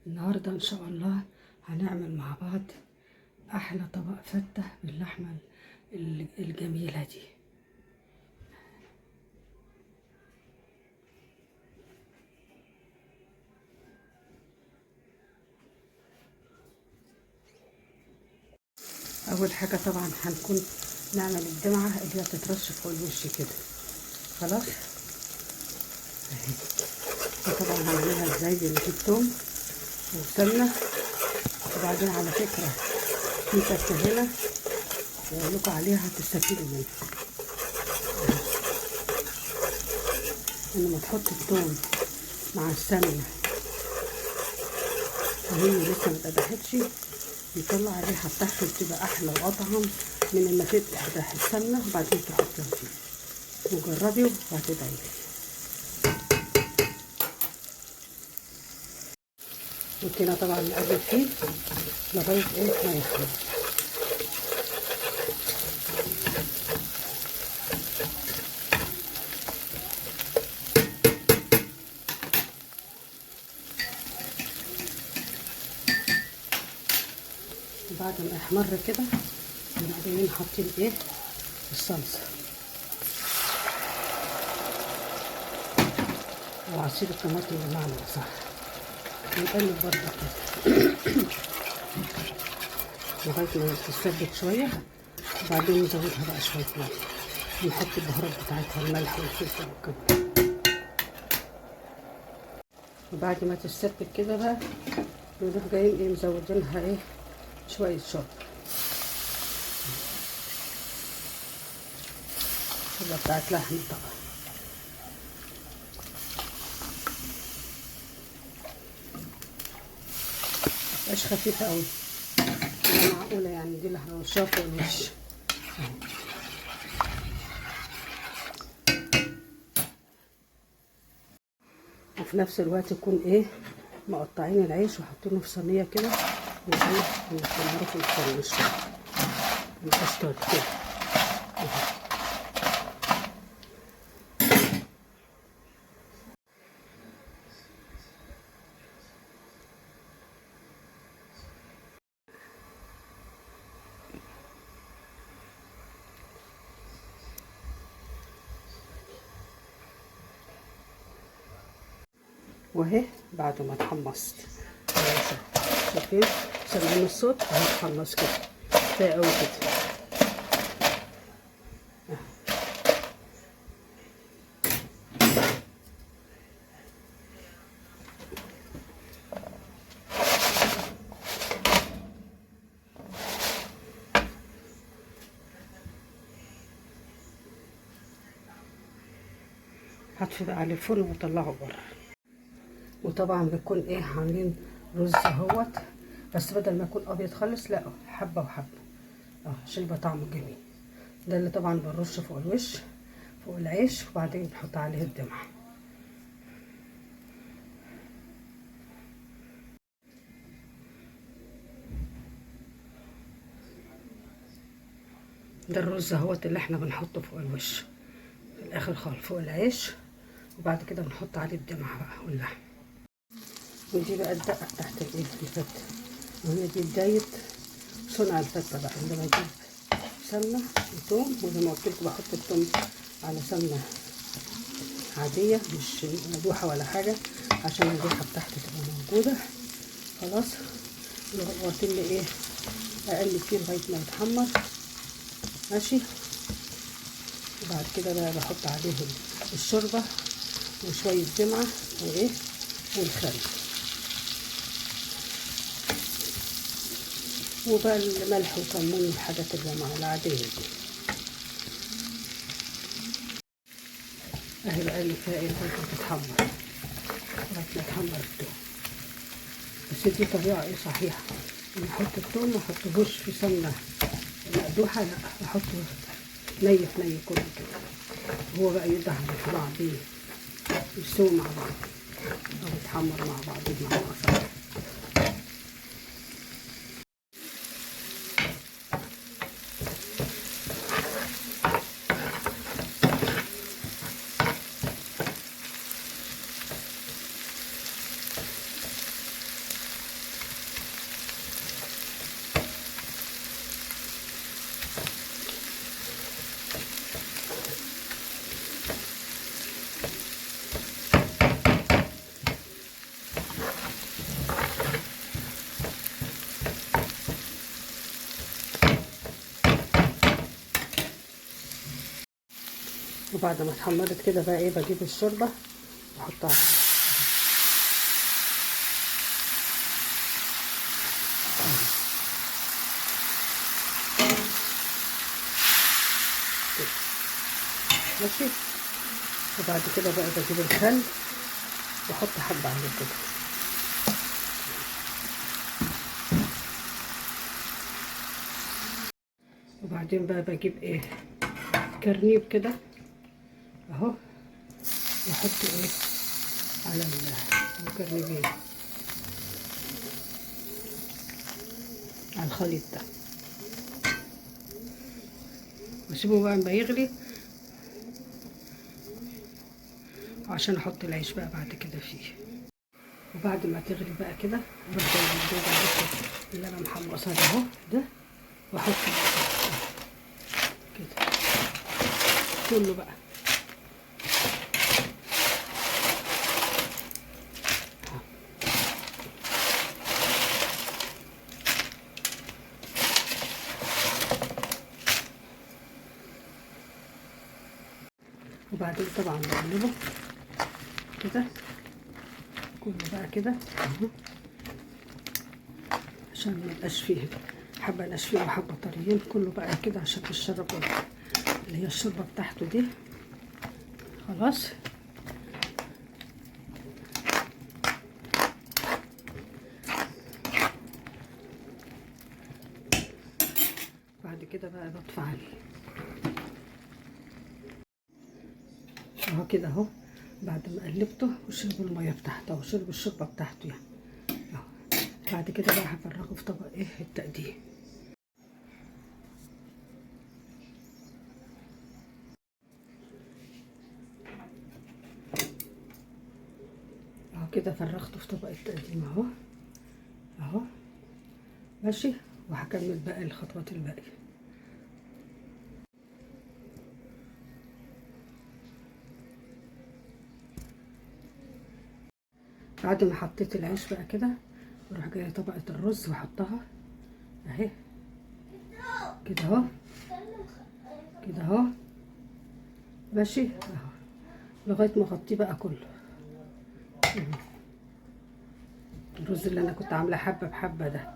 النهاردة ان شاء الله هنعمل مع بعض احلى طبق فتة باللحمة الجميلة دي. اول حاجة طبعا هنكون نعمل الدمعة اللي هي تترش فوق الوش كده. خلاص اهي. طبعا هنعملها ازاي؟ بنجيب توم وسمنة، وبعدين على فكرة في فتة هنا بقول لكم عليها هتستفيدوا منها. لما تحط التوم مع السمنة وهي لسه متقدحتش يطلع الريحة بتاعته، بتبقى أحلى وأطعم من إنك تقدح السمنة وبعدين تحطها فيه. وجربي وهتدعي لي. وكده طبعا نقلب فيه لغاية ما يخلص. وبعد ما يحمر كده بعدين حاطين الصلصه وعصير الطماطم بمعنى اصح، ونقلب برضه كده لغايه ما تتسبك شويه، وبعدين نزودها بقى شويه ميه ونحط البهارات بتاعتها، الملح والفلفل والكمون. وبعد ما تتسبك كده بقى نروح جايين مزودينها شويه شوربه بتاعت لحمه طبعا. متبقاش خفيفه قوي، معقوله يعني، دي اللي هنرشها فوق الوش. وفي نفس الوقت يكون مقطعين العيش وحاطينه في صينيه كده ونحمره في الفرن شويه ونقشطه كده. وهي بعد ما اتحمصت شايفين سامعين الصوت؟ هتحمص كده كفايه قوي كده. هطفي بقى على الفرن واطلعه بره. وطبعا بيكون عاملين رز اهوت، بس بدل ما يكون ابيض خالص لا حبه وحبه عشان يبقى طعمه جميل. ده اللي طبعا بنرشه فوق الوش فوق العيش، وبعدين نحط عليه الدمعه. ده الرز اهوت اللي احنا بنحطه فوق الوش في الاخر خالص فوق العيش، وبعد كده بنحط عليه الدمعه بقى واللحم. ودي بقى الدقه بتاعت الفته، وهي دي بدايه صنع الفته بقى. اللي بجيب سمنه وتوم، وزي ما قلت لكم بحط التوم على سمنه عاديه مش مدوحه ولا حاجه عشان الريحه بتاعته تبقى موجوده. خلاص وقت اللي اقلب فيه لغايه ما يتحمر ماشي. وبعد كده بقى بحط عليه الشوربه وشويه دمعه والخل، وبقى الملح وكمون والحاجات العاديه دي. اهي بقى اللي فيها لغايه تتحمر، لغايه ما يتحمر التوم. بس دي طريقه صحيحه، نحط التوم ما احطهوش في سمنه مقدوحه، لا احطه ني كله كده، هو بقى يدهن في بعضيه يستوي مع بعض او يتحمر مع بعض مع بعض. وبعد ما اتحمرت كده بقى ايه بجيب الشوربه واحطها ماشي. وبعد كده بقى بجيب الخل واحط حبه عليه كده. وبعدين بقى بجيب ايه كرنيب كده اهو، واحط ايه على الكرنيبين على الخليط ده، واسيبه بقى ما يغلي عشان احط العيش بقى بعد كده فيه. وبعد ما تغلي بقى كده بفضل البيض اللي انا محمصها ده اهو ده، واحط كده كله بقى وبعدين طبعا بقلبه كده كله بقى كده اهو، عشان ما يبقاش فيه حبه ناشفين وحبه طريين، كله بقى كده عشان الشرب اللي هي الشوربه بتاعته دي. خلاص بعد كده بقى بطفي عليه اهو كده اهو، بعد ما قلبته وشرب الميه بتاعته وشرب الشوربه بتاعته يعني اهو. بعد كده بقى هفرغه في طبق ايه التقديم اهو كده. فرغته في طبق التقديم اهو اهو ماشي. وهكمل باقي الخطوات الباقيه. بعد ما حطيت العيش بقى كده بروح جايه طبقه الرز واحطها اهي كده اهو كده اهو ماشي اهو، لغايه ما اغطيه بقى كله. الرز اللي انا كنت عامله حبه بحبه ده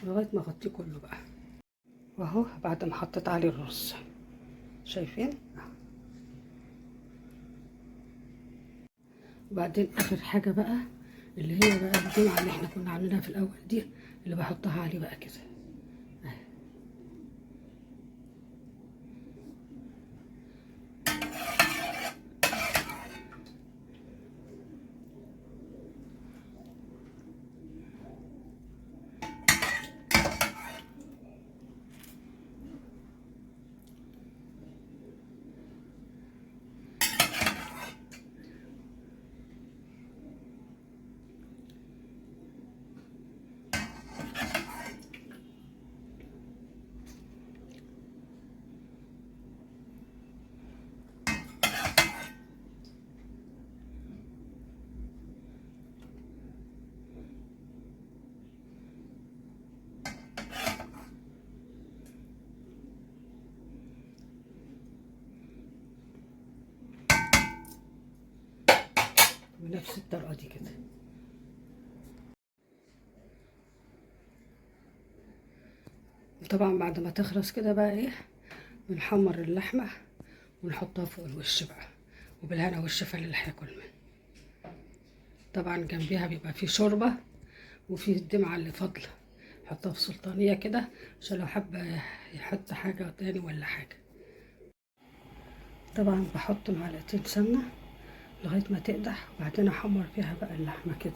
لغايه ما اغطيه كله بقى. واهو بعد ما حطيت عليه الرز شايفين. وبعدين اخر حاجه بقى اللي هي بقى الجمعه اللي احنا كنا عاملينها في الاول دي اللي بحطها عليه بقى كده بنفس الطريقه دي كده. طبعا بعد ما تخلص كده بقى ايه بنحمر اللحمه ونحطها فوق الوش بقى، وبالهنا والشفا اللي هياكل منه. طبعا جنبيها بيبقى فيه شوربه وفيه الدمعه اللي فاضله، حطها في سلطانيه كده عشان لو حابه يحط حاجه تاني ولا حاجه. طبعا بحط معلقتين سمنه لغايه ما تقدح، وبعدين احمر فيها بقى اللحمه كده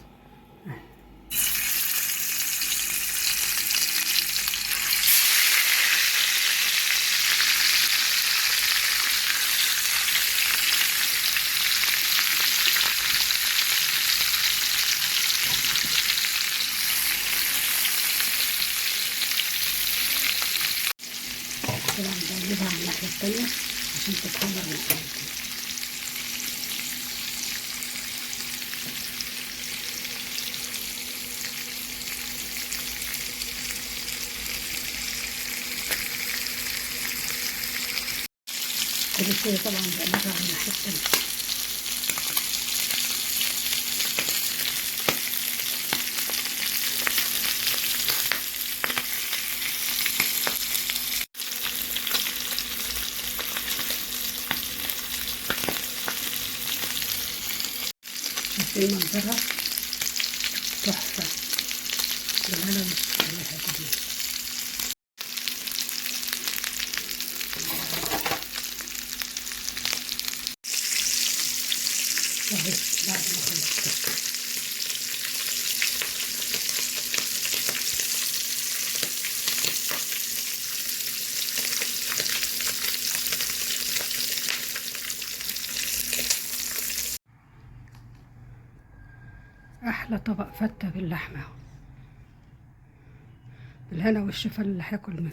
طبعا بقلبها على الناحيه التانيه عشان تتحمر من الأول. كل شوية طبعا بقلبها على الناحية التانية. شايفين منظرها تحفة، بالهنا والشفا كمان. اهي بعد ما خلصت احلى طبق فتة باللحمة، بالهنا والشفا اللي هاكل منه.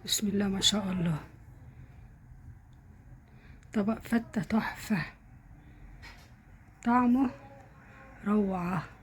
بسم الله ما شاء الله، طبق فتة تحفة، طعمه روعة.